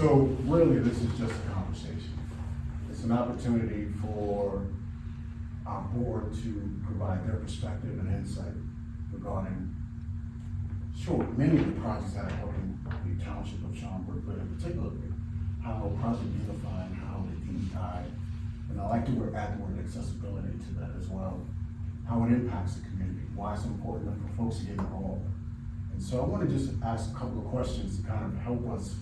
So really, this is just a conversation. It's an opportunity for our board to provide their perspective and insight regarding, sure, many of the projects that are helping the Township of Schaumburg, but in particular, how Project Unify and how the DEI, and I like to add the word accessibility to that as well, how it impacts the community, why it's important for folks to get involved. And so I want to just ask a couple of questions to kind of help us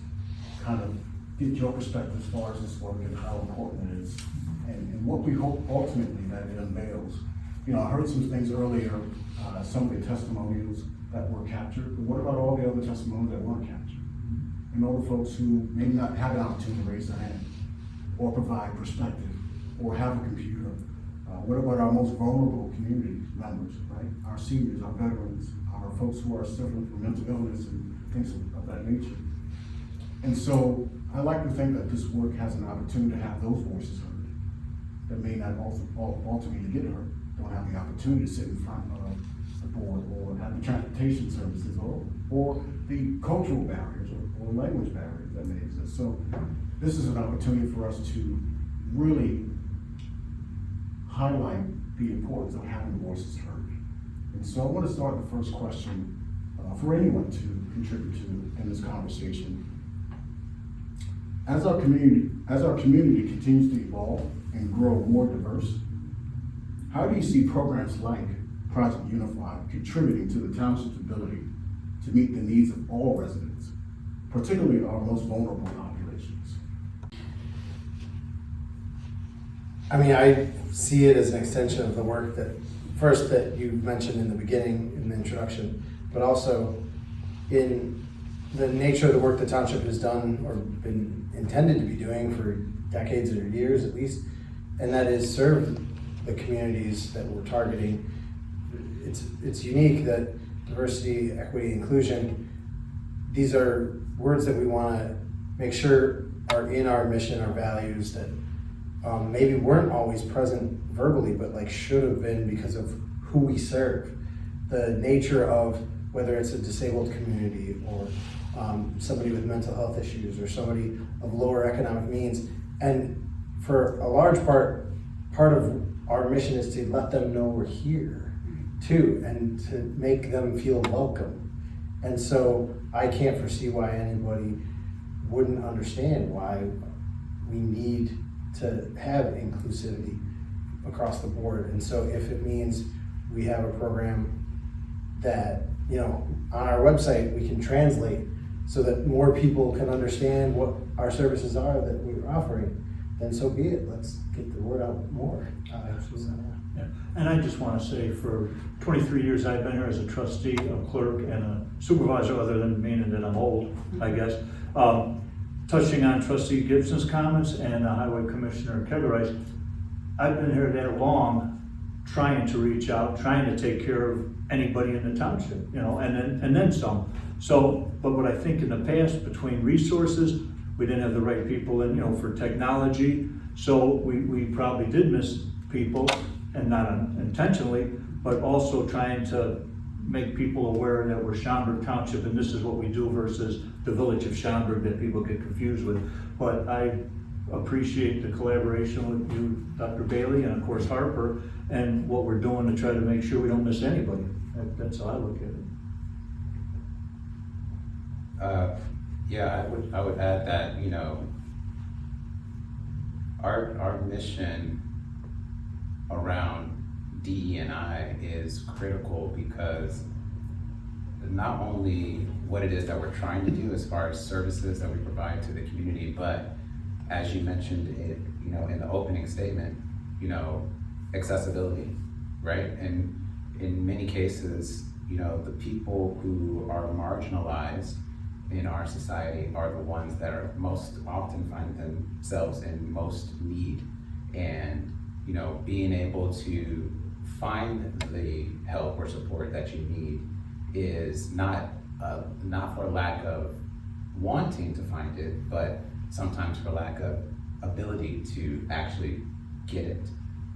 kind of get your perspective as far as this work and how important it is, and what we hope ultimately that it unveils. You know, I heard some things earlier, some of the testimonials that were captured, but what about all the other testimonials that weren't captured? And all the folks who maybe not have an opportunity to raise their hand, or provide perspective, or have a computer. What about our most vulnerable community members, right? Our seniors, our veterans, our folks who are suffering from mental illness and things of that nature. And so I like to think that this work has an opportunity to have those voices heard that may not ultimately get heard, don't have the opportunity to sit in front of the board or have the transportation services or the cultural barriers or language barriers that may exist. So this is an opportunity for us to really highlight the importance of having voices heard. And so I want to start the first question for anyone to contribute to in this conversation. As our community continues to evolve and grow more diverse, how do you see programs like Project Unify contributing to the township's ability to meet the needs of all residents, particularly our most vulnerable populations? I mean, I see it as an extension of the work that you mentioned in the beginning, in the introduction, but also in the nature of the work the township has done or been intended to be doing for decades or years at least, and that is serve the communities that we're targeting. It's unique that diversity, equity, inclusion, these are words that we want to make sure are in our mission, our values, that maybe weren't always present verbally, but like should have been because of who we serve. The nature of whether it's a disabled community or somebody with mental health issues or somebody of lower economic means. And for a large part of our mission is to let them know we're here too, and to make them feel welcome. And so I can't foresee why anybody wouldn't understand why we need to have inclusivity across the board. And so if it means we have a program that, you know, on our website we can translate so that more people can understand what our services are that we're offering, then so be it. Let's get the word out more. Yeah. And I just want to say, for 23 years I've been here as a trustee, a clerk, and a supervisor, other than meaning that I'm old, I guess. Touching on Trustee Gibson's comments and Highway Commissioner Kegerei's, I've been here that long trying to reach out, trying to take care of anybody in the township, you know, and then some. So, but what I think in the past, between resources, we didn't have the right people in, you know, for technology. So we probably did miss people, and not intentionally, but also trying to make people aware that we're Schaumburg Township and this is what we do versus the village of Schaumburg that people get confused with. But I appreciate the collaboration with you, Dr. Bailey, and of course Harper, and what we're doing to try to make sure we don't miss anybody. That's how I look at it. Yeah, I would add that, you know, our mission around DE&I is critical because not only what it is that we're trying to do as far as services that we provide to the community, but as you mentioned it, you know, in the opening statement, you know, accessibility, right? And in many cases, you know, the people who are marginalized in our society are the ones that are most often find themselves in most need. And, you know, being able to find the help or support that you need is not for lack of wanting to find it, but sometimes for lack of ability to actually get it.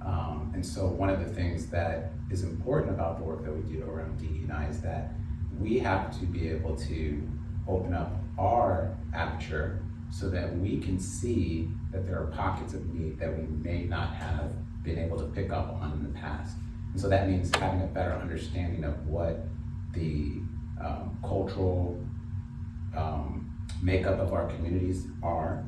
And so one of the things that is important about the work that we do around DE&I is that we have to be able to open up our aperture so that we can see that there are pockets of need that we may not have been able to pick up on in the past. And so that means having a better understanding of what the cultural makeup of our communities are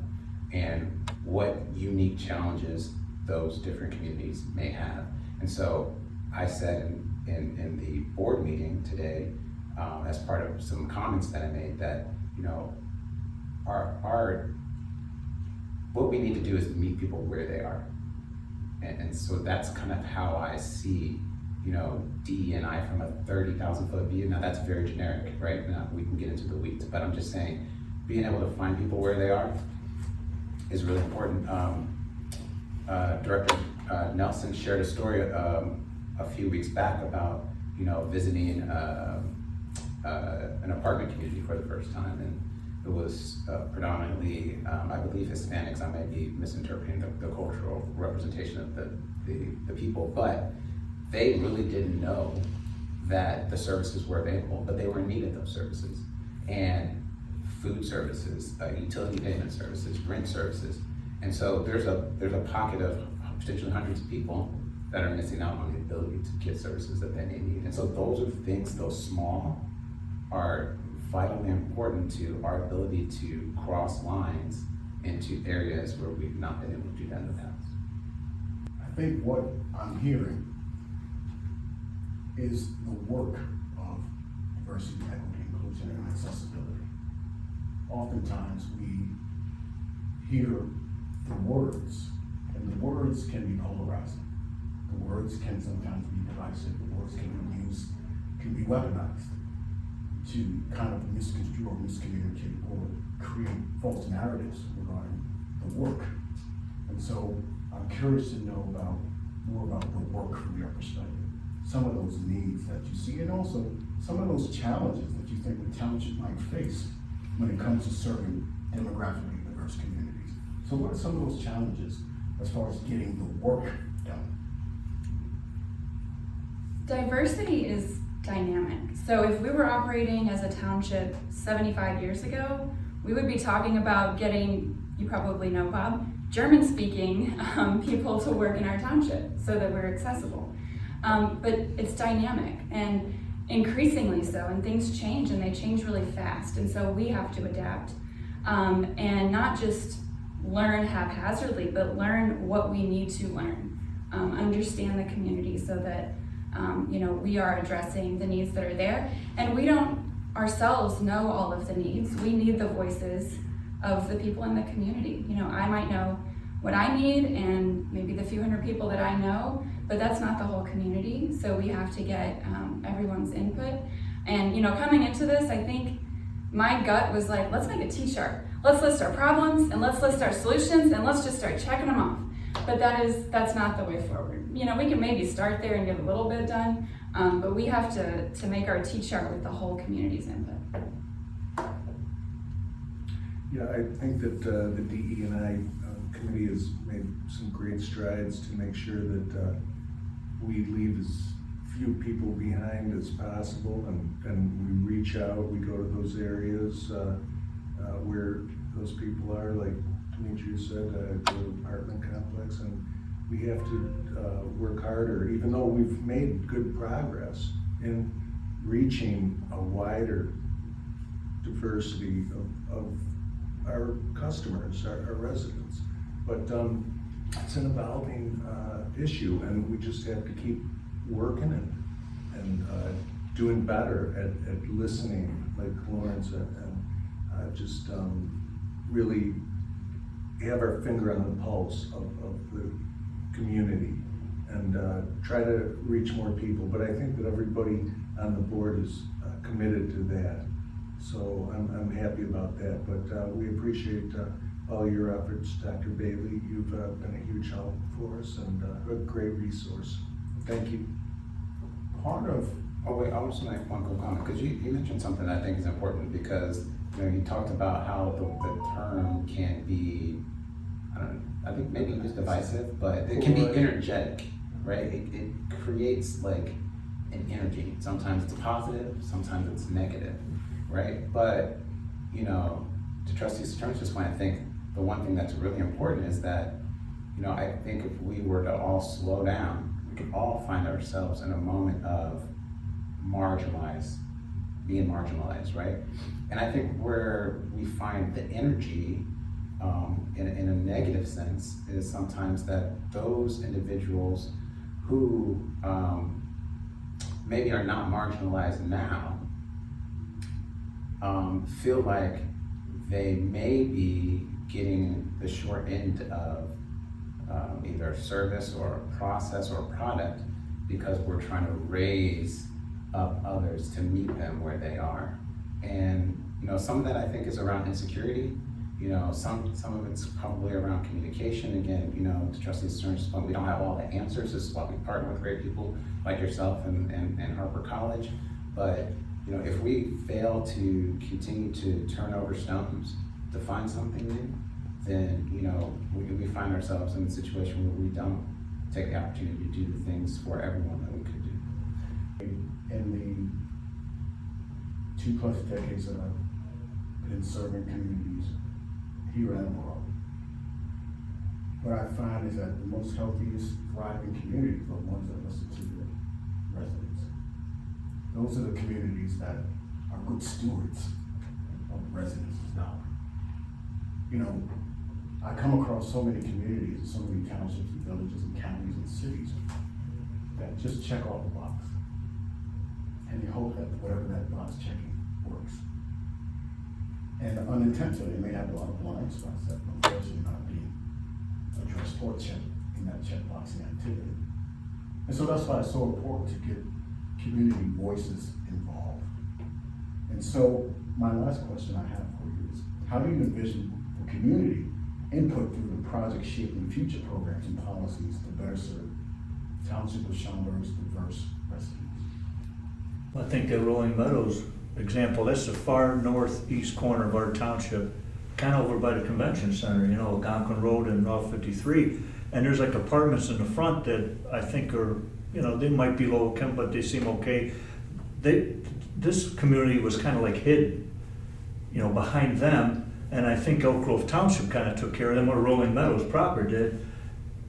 and what unique challenges those different communities may have. And so I said in the board meeting today, as part of some comments that I made, that, you know, what we need to do is meet people where they are. And so that's kind of how I see, you know, DE&I from a 30,000 foot view. Now that's very generic, right? Now we can get into the weeds, but I'm just saying, being able to find people where they are is really important. Director Nelson shared a story a few weeks back about, you know, visiting an apartment community for the first time, and it was predominantly, I believe, Hispanics. I may be misinterpreting the cultural representation of the people, but they really didn't know that the services were available, but they were in need of those services. And food services, utility payment services, rent services. And so there's a pocket of potentially hundreds of people that are missing out on the ability to get services that they may need. And so those are things, those small, are vitally important to our ability to cross lines into areas where we've not been able to do that in the past. I think what I'm hearing is the work of diversity, equity, inclusion, and accessibility. Oftentimes we hear the words, and the words can be polarizing. The words can sometimes be divisive. The words can be used, can be weaponized to kind of misconstrue or miscommunicate or create false narratives regarding the work. And so I'm curious to know more about the work from your perspective. Some of those needs that you see, and also some of those challenges that you think the township might face when it comes to serving demographically diverse communities. So what are some of those challenges as far as getting the work done? Diversity is dynamic. So if we were operating as a township 75 years ago, we would be talking about getting, you probably know, Bob, German-speaking people to work in our township so that we're accessible. But it's dynamic and increasingly so, and things change, and they change really fast. And so we have to adapt and not just learn haphazardly, but learn what we need to learn, understand the community so that we are addressing the needs that are there. And we don't ourselves know all of the needs. We need the voices of the people in the community. I might know what I need and maybe the few hundred people that I know, but that's not the whole community. So we have to get everyone's input. And coming into this, I think my gut was like, let's make a t-shirt. Let's list our problems and let's list our solutions and let's just start checking them off. But that's not the way forward. We can maybe start there and get a little bit done, but we have to make our t-shirt with the whole community's input. Yeah, I think that the DE&I committee has made some great strides to make sure that we leave as few people behind as possible, and we reach out, we go to those areas where those people are, like Demetria said, the apartment complex, and we have to work harder, even though we've made good progress in reaching a wider diversity of our customers, our residents. But it's an evolving issue, and we just have to keep working and doing better at listening, like Lauren said, and just really have our finger on the pulse of the community and try to reach more people. But I think that everybody on the board is committed to that. So I'm happy about that, but we appreciate all your efforts, Dr. Bailey. You've been a huge help for us and a great resource. Thank you. Oh wait, I just want to make one quick comment, because you mentioned something that I think is important, because you talked about how the term can be, I think maybe it was divisive, but it can be energetic, right? It creates like an energy. Sometimes it's positive, sometimes it's negative, right? But to trustees' attorneys, just want to think the one thing that's really important is that, you know, I think if we were to all slow down, we could all find ourselves in a moment of being marginalized, right? And I think where we find the energy in a negative sense is sometimes that those individuals who maybe are not marginalized now feel like they may be getting the short end of either service or a process or a product because we're trying to raise up others to meet them where they are. And you know, some of that I think is around insecurity. You know, some of it's probably around communication. Again, you know, to trustees' attorneys' point, we don't have all the answers. This is why we partner with great people like yourself and Harper College. But you know, if we fail to continue to turn over stones to find something new, then you know we find ourselves in a situation where we don't take the opportunity to do the things for everyone that we could do. In the 2+ decades that I've been serving communities here and abroad, what I find is that the most healthiest, thriving communities are ones that listen to their residents. Those are the communities that are good stewards of residents' dollars. You know, I come across so many communities, so many townships and villages and counties and cities that just check off the box. And you hope that whatever that box checking works. And unintentionally, they may have a lot of blind spots that unfortunately not being addressed or checked in that checkboxing activity. And so that's why it's so important to get community voices involved. And so my last question I have for you is, how do you envision the community input through the project shaping future programs and policies to better serve Township of Schaumburg's diverse residents? I think that Rolling Meadows example, that's the far northeast corner of our township, kind of over by the convention center, you know, Algonquin Road and Route 53. And there's like apartments in the front that I think are, you know, they might be low income, but they seem okay. This community was kind of like hidden, you know, behind them. And I think Elk Grove Township kind of took care of them, or Rolling Meadows proper did.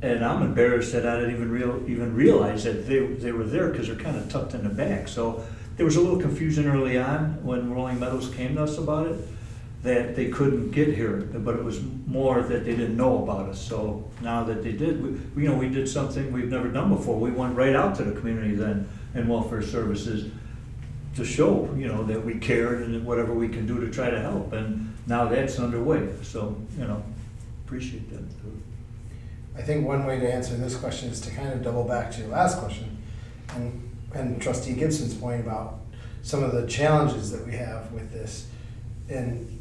And I'm embarrassed that I didn't even realize that they were there because they're kind of tucked in the back. So there was a little confusion early on when Rolling Meadows came to us about it, that they couldn't get here, but it was more that they didn't know about us. So now that they did, we did something we've never done before. We went right out to the community then in welfare services to show, you know, that we cared and whatever we can do to try to help. And now that's underway. So, you know, appreciate that. I think one way to answer this question is to kind of double back to your last question and Trustee Gibson's point about some of the challenges that we have with this. And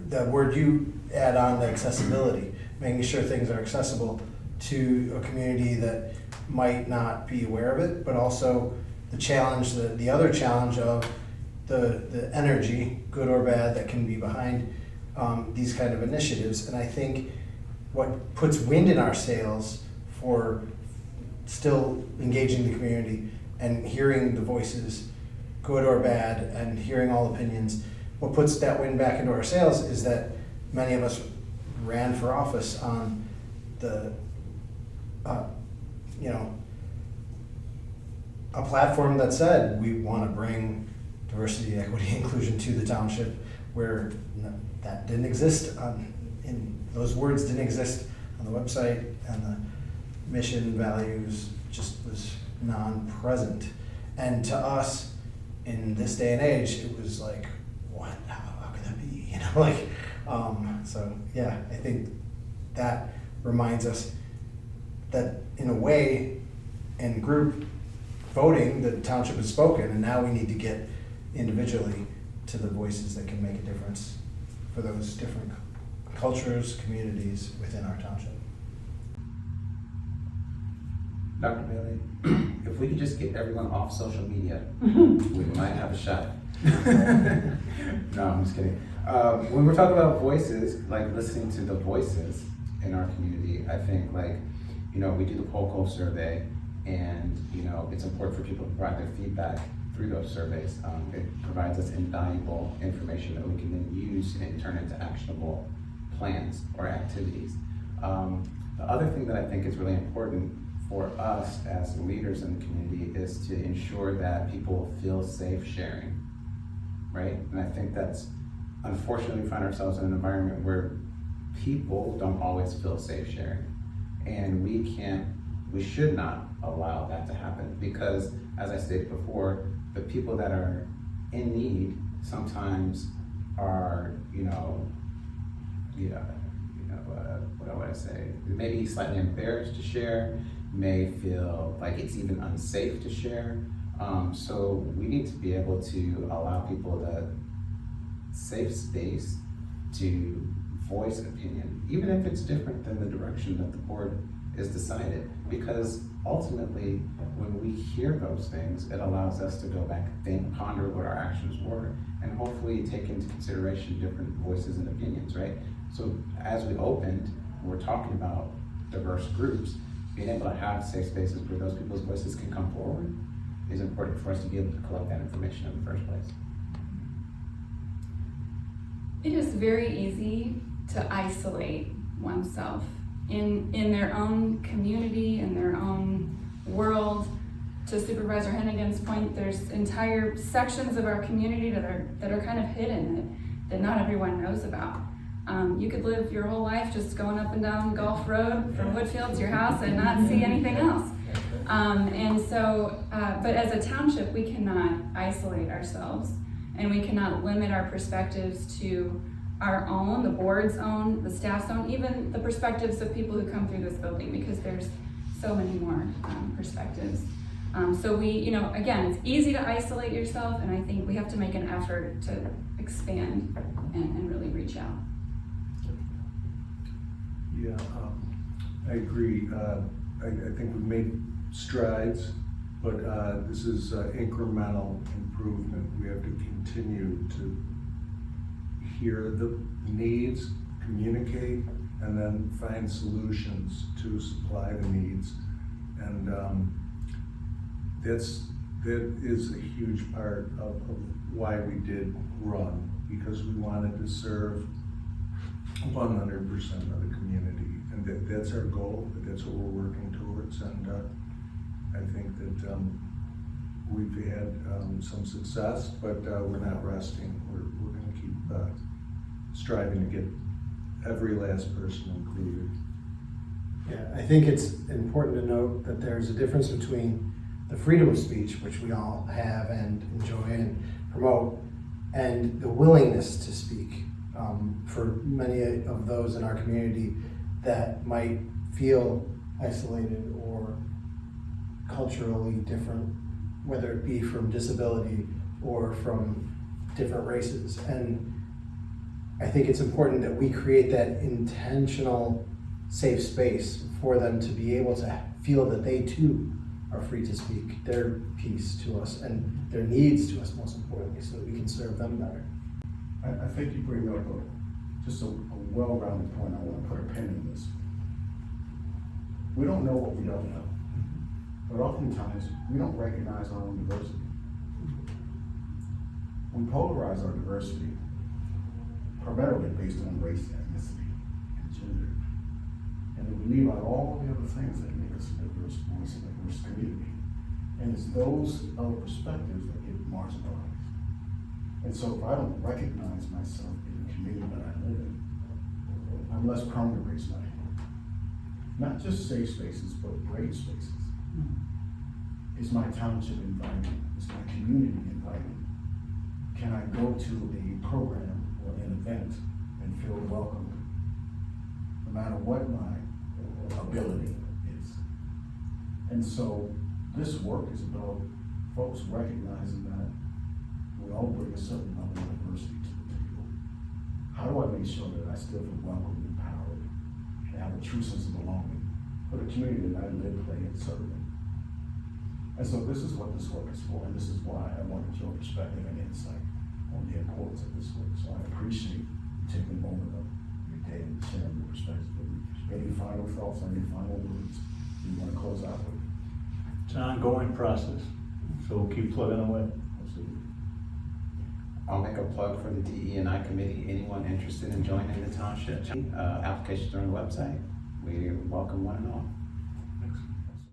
the word you add on, the accessibility, making sure things are accessible to a community that might not be aware of it, but also the challenge, the other challenge of the energy, good or bad, that can be behind these kind of initiatives. And I think what puts wind in our sails for still engaging the community and hearing the voices, good or bad, and hearing all opinions, what puts that wind back into our sails is that many of us ran for office on the, you know, a platform that said we want to bring diversity, equity, inclusion to the township, where that didn't exist those words didn't exist on the website, and the mission, values just was non-present. And to us, in this day and age, it was like, what? How could that be? You know, like, so yeah, I think that reminds us that in a way, in group voting, the township has spoken, and now we need to get individually to the voices that can make a difference for those different cultures, communities within our township. Dr. Bailey, if we could just get everyone off social media, we might have a shot. No, I'm just kidding. When we're talking about voices, like listening to the voices in our community, I think, like, you know, we do the poll call survey, and you know, it's important for people to provide their feedback. through those surveys. It provides us invaluable information that we can then use and turn into actionable plans or activities. The other thing that I think is really important for us as leaders in the community is to ensure that people feel safe sharing, right? And I think that's, unfortunately, we find ourselves in an environment where people don't always feel safe sharing. And we should not allow that to happen, because, as I stated before, the people that are in need sometimes are, what would I say? Maybe slightly embarrassed to share, may feel like it's even unsafe to share. So we need to be able to allow people the safe space to voice an opinion, even if it's different than the direction that the board is decided. Because ultimately, when we hear those things, it allows us to go back, think, ponder what our actions were, and hopefully take into consideration different voices and opinions, right? So as we opened, we're talking about diverse groups, being able to have safe spaces where those people's voices can come forward is important for us to be able to collect that information in the first place. It is very easy to isolate oneself in their own community, in their own world. To Supervisor Hennigan's point, there's entire sections of our community that are kind of hidden, that not everyone knows about. You could live your whole life just going up and down Gulf Road from Woodfield to your house and not see anything else. But as a township, we cannot isolate ourselves, and we cannot limit our perspectives to our own, the board's own, the staff's own, even the perspectives of people who come through this building, because there's so many more perspectives. So again, it's easy to isolate yourself, and I think we have to make an effort to expand and really reach out. Yeah, I agree. I think we've made strides, but this is incremental improvement. We have to continue to hear the needs, communicate, and then find solutions to supply the needs. And that is a huge part of why we did run, because we wanted to serve 100% of the community, and that's our goal. That's what we're working towards, and I think that we've had some success, but we're not resting. We're going to keep striving to get every last person included. Yeah, I think it's important to note that there's a difference between the freedom of speech, which we all have and enjoy and promote, and the willingness to speak. For many of those in our community that might feel isolated or culturally different, whether it be from disability or from different races. And I think it's important that we create that intentional safe space for them to be able to feel that they too are free to speak their piece to us and their needs to us, most importantly, so that we can serve them better. I think you bring up just a well-rounded point. I want to put a pin in this. We don't know what we don't know, but oftentimes we don't recognize our own diversity. We polarize our diversity primarily based on race, ethnicity, and gender. And then we leave out all the other things that make us a diverse voice and a diverse community. And it's those other perspectives that get marginalized. And so if I don't recognize myself in the community that I live in, I'm less prone to race baiting. Not just safe spaces, but great spaces. Is my township inviting? Is my community inviting? Can I go to a program or an event and feel welcome, no matter what my ability is? And so this work is about folks recognizing that we all bring a certain level of diversity to the table. How do I make sure that I still feel welcome, empowered, and have a true sense of belonging for the community that I live, play, and serve in? And so this is what this work is for, and this is why I wanted your perspective and insight on the importance of this work. So I appreciate you taking a moment of your day and sharing your perspective with me. Any final thoughts, any final words you want to close out with? It's an ongoing process, so we'll keep plugging away. I'll make a plug for the DE&I committee. Anyone interested in joining the township, applications are on the website. We welcome one and all.